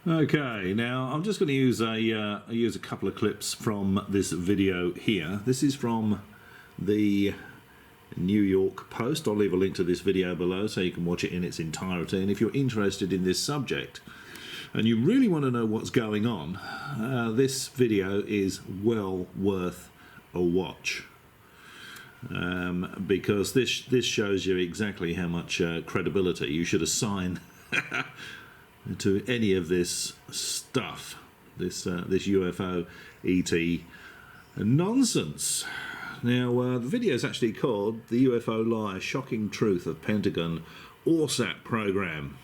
Okay, now I'm just going to use a couple of clips from this video here. This is from the New York Post. I'll leave a link to this video below so you can watch it in its entirety. And if you're interested in this subject and you really want to know what's going on, this video is well worth a watch. Because this shows you exactly how much credibility you should assign to any of this stuff, this UFO ET nonsense. Now, the video is actually called "The UFO Lie: Shocking Truth of Pentagon ORSAP Program,"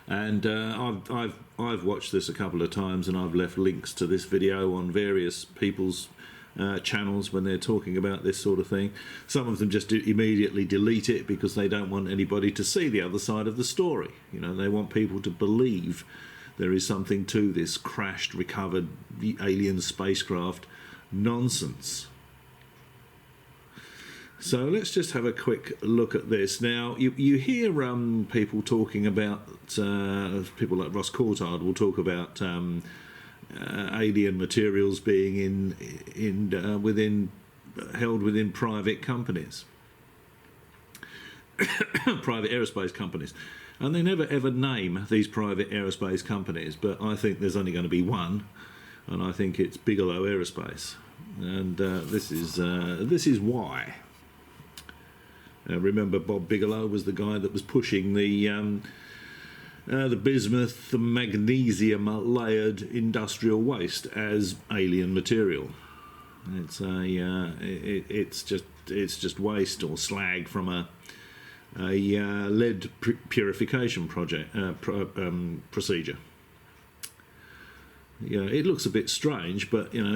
and I've watched this a couple of times, and I've left links to this video on various people's channels when they're talking about this sort of thing. Some of them just immediately delete it because they don't want anybody to see the other side of the story. You know, they want people to believe there is something to this crashed, recovered alien spacecraft nonsense. So let's just have a quick look at this. Now, you hear people talking about, people like Ross Coulthard will talk about alien materials being held within private companies, private aerospace companies, and they never ever name these private aerospace companies. But I think there's only going to be one, and I think it's Bigelow Aerospace, and this is why. Remember, Bob Bigelow was the guy that was pushing the bismuth, the magnesium layered industrial waste as alien material. It's just waste or slag from a lead purification procedure. You know, it looks a bit strange, but you know,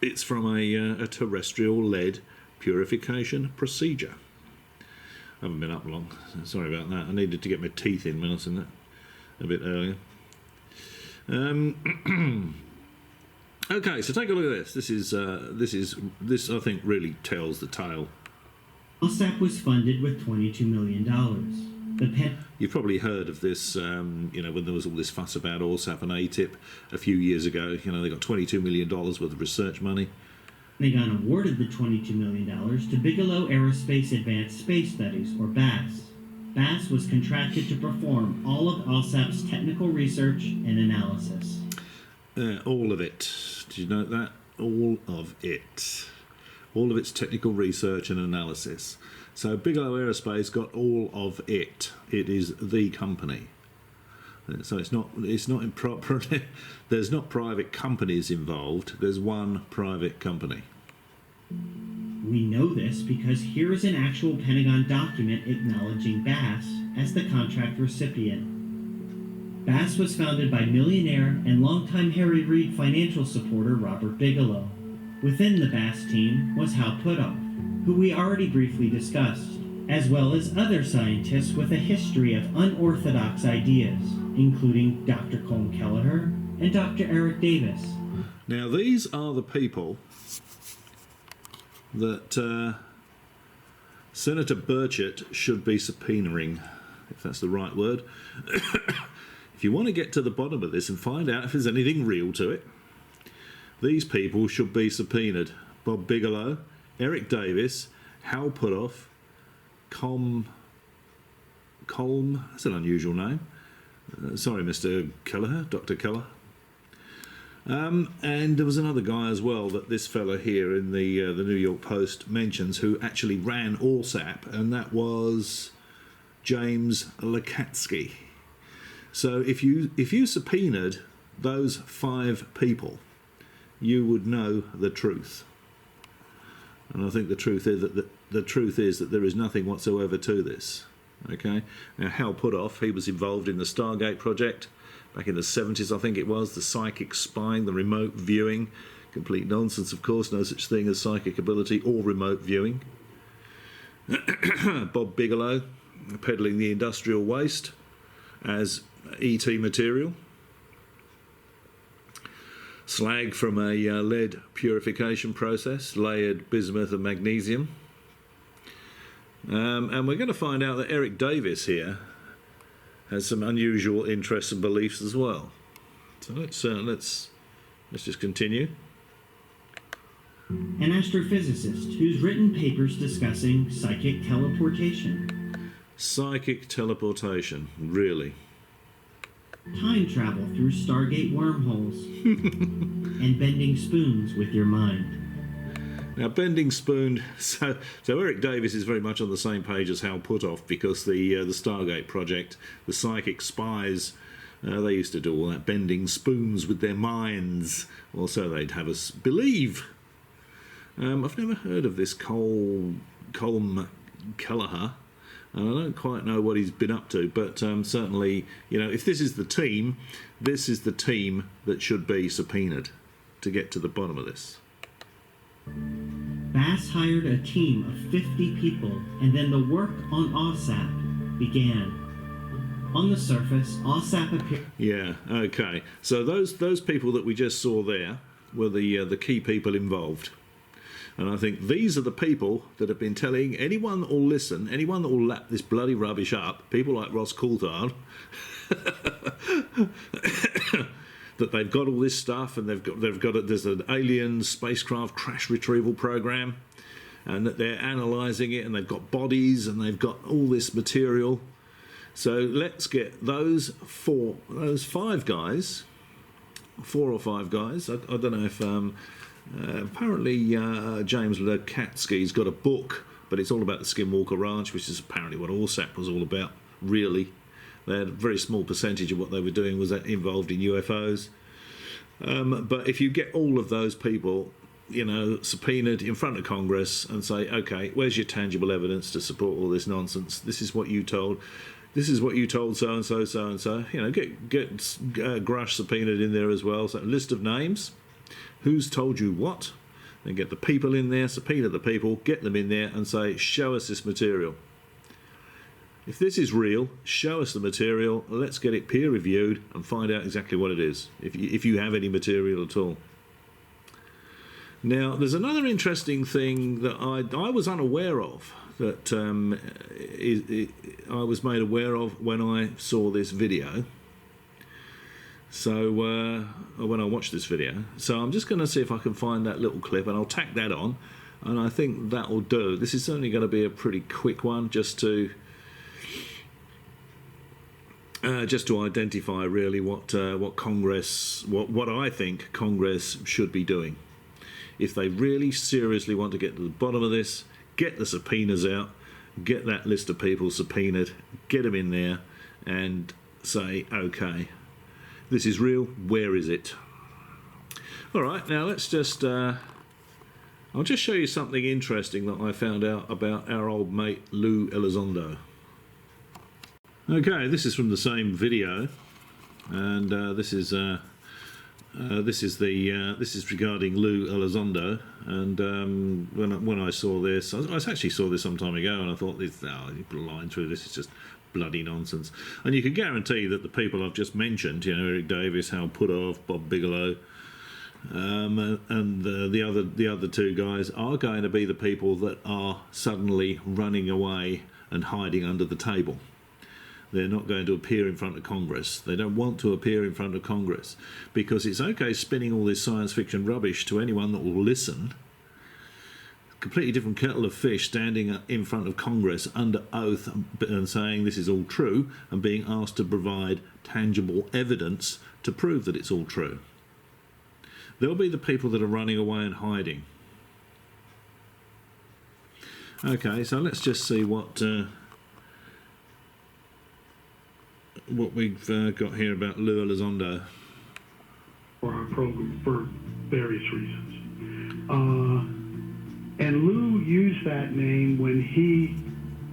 it's from a terrestrial lead purification procedure. I haven't been up long, so sorry about that. I needed to get my teeth in when I was in that a bit earlier. Okay, so take a look at this. This I think really tells the tale. ORSAP was funded with $22 million. You've probably heard of this, you know, when there was all this fuss about ORSAP and ATIP a few years ago. You know, they got $22 million worth of research money. Pentagon awarded the $22 million to Bigelow Aerospace Advanced Space Studies, or BASS. BASS was contracted to perform all of ORSAP's technical research and analysis. All of it. Did you note that? All of it. All of its technical research and analysis. So Bigelow Aerospace got all of it. It is the company. So it's not improper. There's not private companies involved. There's one private company. We know this because here is an actual Pentagon document acknowledging BASS as the contract recipient. BASS was founded by millionaire and longtime Harry Reid financial supporter Robert Bigelow. Within the BASS team was Hal Puthoff, who we already briefly discussed, as well as other scientists with a history of unorthodox ideas, including Dr. Colm Kelleher and Dr. Eric Davis. Now, these are the people that Senator Burchett should be subpoenaing, if that's the right word. If you want to get to the bottom of this and find out if there's anything real to it, these people should be subpoenaed. Bob Bigelow, Eric Davis, Hal Puthoff, Colm, that's an unusual name. Sorry, Mr. Kelleher, Dr. Kelleher. And there was another guy as well that this fella here in the New York Post mentions who actually ran ORSAP, and that was James Lacatski. So if you subpoenaed those 5 people, you would know the truth. And I think the truth is that there is nothing whatsoever to this. Okay. Now, Hal Puthoff, he was involved in the Stargate project back in the 70s, I think it was, the psychic spying, the remote viewing. Complete nonsense, of course, no such thing as psychic ability or remote viewing. Bob Bigelow, peddling the industrial waste as ET material. Slag from a lead purification process, layered bismuth and magnesium. And we're going to find out that Eric Davis here has some unusual interests and beliefs as well. So let's just continue. An astrophysicist who's written papers discussing psychic teleportation, Psychic teleportation, really? time travel through Stargate wormholes, and bending spoons with your mind. Now, bending spoon. So Eric Davis is very much on the same page as Hal Puthoff, because the Stargate project, the psychic spies, they used to do all that bending spoons with their minds, or so they'd have us believe. I've never heard of this Colm Kelleher, and I don't quite know what he's been up to, but certainly, you know, if this is the team, this is the team that should be subpoenaed to get to the bottom of this. Bass hired a team of 50 people, and then the work on OSAP began. On the surface, OSAP appeared. Yeah, okay. So those people that we just saw there were the key people involved. And I think these are the people that have been telling anyone that will listen, anyone that will lap this bloody rubbish up, people like Ross Coulthard, that they've got all this stuff, and there's an alien spacecraft crash retrieval program, and that they're analysing it, and they've got bodies, and they've got all this material. So let's get those four or five guys. I don't know if apparently James Lakatsky's got a book, but it's all about the Skinwalker Ranch, which is apparently what ORSAP was all about, really. They had a very small percentage of what they were doing was involved in UFOs. But if you get all of those people, you know, subpoenaed in front of Congress and say, okay, where's your tangible evidence to support all this nonsense? This is what you told. This is what you told so-and-so, so-and-so. You know, get Grush subpoenaed in there as well. So a list of names. Who's told you what? Then get the people in there, subpoena the people, get them in there and say, show us this material. If this is real, show us the material, let's get it peer reviewed and find out exactly what it is, if you have any material at all. Now, there's another interesting thing that I was unaware of, that I was made aware of when I saw this video. So, when I watched this video. So I'm just going to see if I can find that little clip, and I'll tack that on, and I think that will do. This is certainly going to be a pretty quick one, just to identify really what Congress, what I think Congress should be doing. If they really seriously want to get to the bottom of this, get the subpoenas out, get that list of people subpoenaed, get them in there, and say, okay, this is real, where is it? All right, now let's just, I'll just show you something interesting that I found out about our old mate Lou Elizondo. Okay, this is from the same video, and this is regarding Lou Elizondo. And when I saw this, I actually saw this some time ago, and I thought, you put a line through this, it's just bloody nonsense. And you can guarantee that the people I've just mentioned, you know, Eric Davis, Hal Puthoff, Bob Bigelow, and the other two guys are going to be the people that are suddenly running away and hiding under the table. They're not going to appear in front of Congress. They don't want to appear in front of Congress, because it's okay spinning all this science fiction rubbish to anyone that will listen. Completely different kettle of fish standing in front of Congress under oath and saying this is all true, and being asked to provide tangible evidence to prove that it's all true. There'll be the people that are running away and hiding. Okay, so let's just see what we've got here about Lou Elizondo. For our program for various reasons. And Lou used that name when he,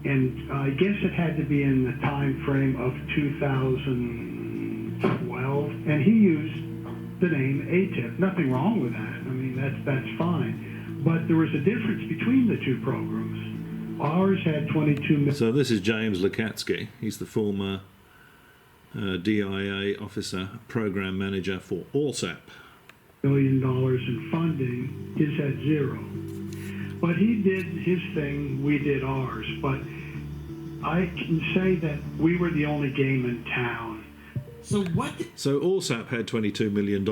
and I guess it had to be in the time frame of 2012, and he used the name ATIP. Nothing wrong with that. I mean, that's fine. But there was a difference between the two programs. Ours had 22 million. So this is James Lakatsky. He's the former DIA officer, program manager for ORSAP. $1 million in funding. His had zero. But he did his thing, we did ours. But I can say that we were the only game in town. So what? So Allsap had $22 million,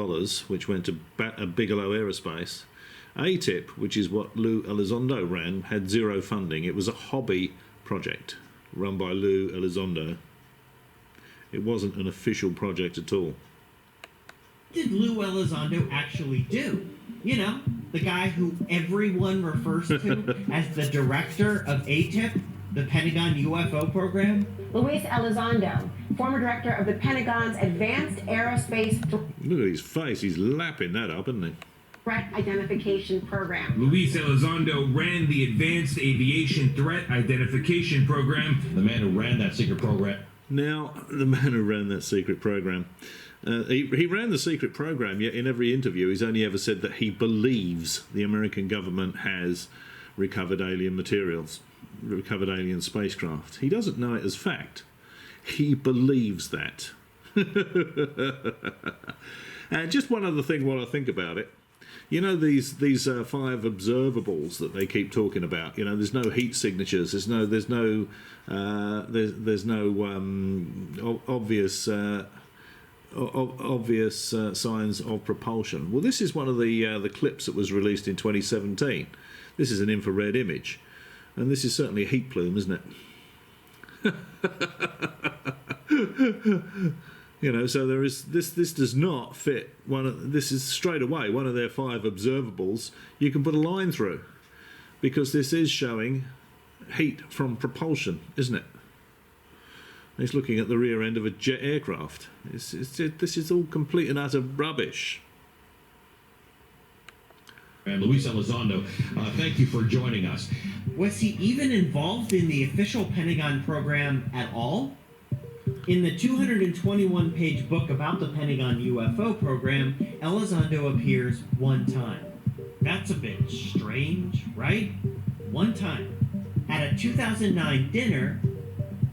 which went to Bigelow Aerospace. ATIP, which is what Lou Elizondo ran, had zero funding. It was a hobby project run by Lou Elizondo. It wasn't an official project at all. What did Lou Elizondo actually do? You know, the guy who everyone refers to as the director of ATIP, the Pentagon UFO program? Luis Elizondo, former director of the Pentagon's Advanced Aerospace Look at his face. He's lapping that up, isn't he? Threat Identification Program. Luis Elizondo ran the Advanced Aviation Threat Identification Program. The man who ran that secret program. Now, the man who ran that secret program. He ran the secret program, yet in every interview he's only ever said that he believes the American government has recovered alien materials, recovered alien spacecraft. He doesn't know it as fact. He believes that. And just one other thing while I think about it. You know, these 5 observables that they keep talking about. You know, there's no heat signatures. There's no obvious signs of propulsion. Well, this is one of the clips that was released in 2017. This is an infrared image, and this is certainly a heat plume, isn't it? You know, so there is this. This does not fit this is straight away one of their 5 observables. You can put a line through because this is showing heat from propulsion, isn't it? He's looking at the rear end of a jet aircraft. This is all complete and utter rubbish. And Luis Elizondo, thank you for joining us. Was he even involved in the official Pentagon program at all? In the 221-page book about the Pentagon UFO program, Elizondo appears one time. That's a bit strange, right? One time. At a 2009 dinner,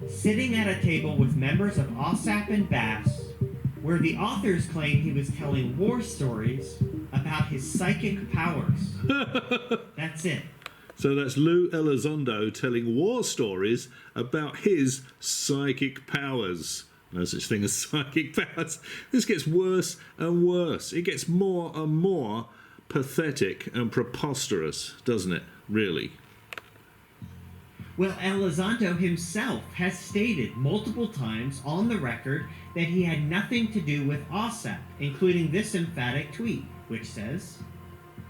sitting at a table with members of OSAP and BASS, where the authors claim he was telling war stories about his psychic powers. That's it. So that's Lou Elizondo telling war stories about his psychic powers. No such thing as psychic powers. This gets worse and worse. It gets more and more pathetic and preposterous, doesn't it? Really. Well, Elizondo himself has stated multiple times on the record that he had nothing to do with OSAP, including this emphatic tweet, which says,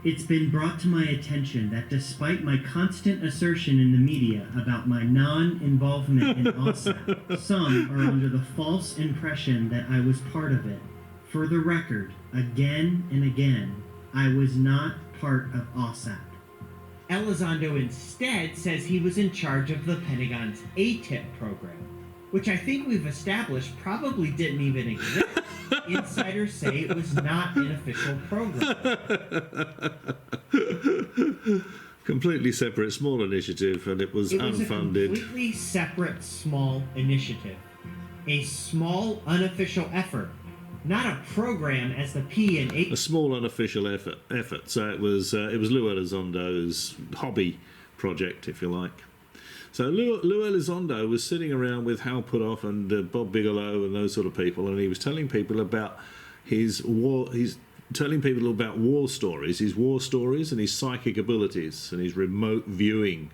"It's been brought to my attention that despite my constant assertion in the media about my non-involvement in OSAP, some are under the false impression that I was part of it. For the record, again and again, I was not part of OSAP." Elizondo instead says he was in charge of the Pentagon's ATIP program, which I think we've established probably didn't even exist. Insiders say it was not an official program. Completely separate small initiative, and it was unfunded. A completely separate small initiative. A small unofficial effort. Not a program as the P and A. A small unofficial effort. So it was Lou Elizondo's hobby project, if you like. So Lou Elizondo was sitting around with Hal Puthoff and Bob Bigelow and those sort of people, and he was telling people about his war. He's telling people about war stories, his war stories, and his psychic abilities and his remote viewing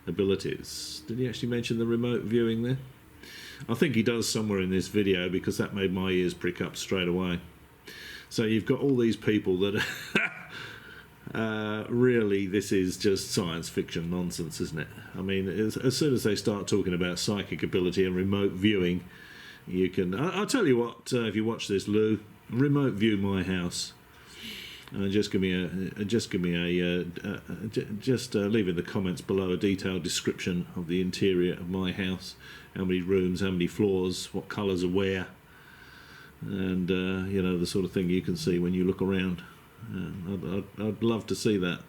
abilities. Did he actually mention the remote viewing there? I think he does somewhere in this video, because that made my ears prick up straight away. So you've got all these people that really, this is just science fiction nonsense, isn't it? I mean, as soon as they start talking about psychic ability and remote viewing, you can... I'll tell you what, if you watch this, Lou, remote view my house. Just leave in the comments below a detailed description of the interior of my house. How many rooms, how many floors, what colours are where, and you know, the sort of thing you can see when you look around. I'd love to see that.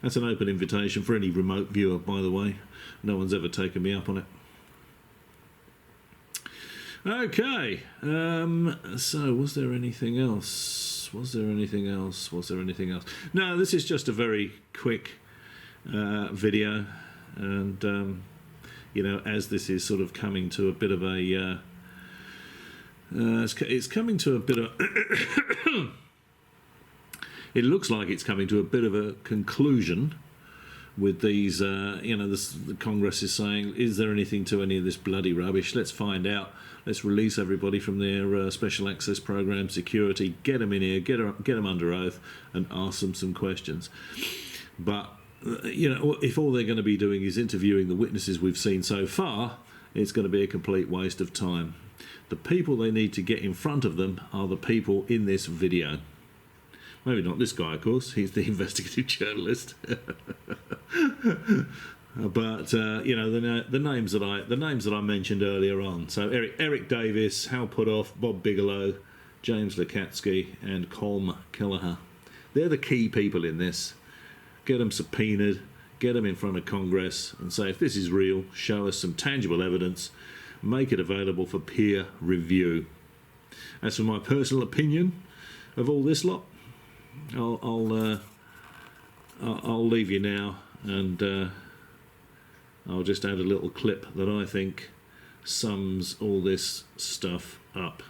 That's an open invitation for any remote viewer, by the way. No one's ever taken me up on it. Okay, so was there anything else? Was there anything else? No, this is just a very quick video, and you know, as this is sort of coming to a bit of a it's coming to a bit of it looks like it's coming to a bit of a conclusion with these, you know, the Congress is saying, is there anything to any of this bloody rubbish? Let's find out. Let's release everybody from their special access program, security, get them in here, get them under oath, and ask them some questions. But, you know, if all they're going to be doing is interviewing the witnesses we've seen so far, it's going to be a complete waste of time. The people they need to get in front of them are the people in this video. Maybe not this guy, of course. He's the investigative journalist. But you know, the names that I mentioned earlier on. So Eric Davis, Hal Puthoff, Bob Bigelow, James Lacatski, and Colm Kelleher. They're the key people in this. Get them subpoenaed, get them in front of Congress, and say, if this is real, show us some tangible evidence, make it available for peer review. As for my personal opinion of all this lot, I'll leave you now, and I'll just add a little clip that I think sums all this stuff up.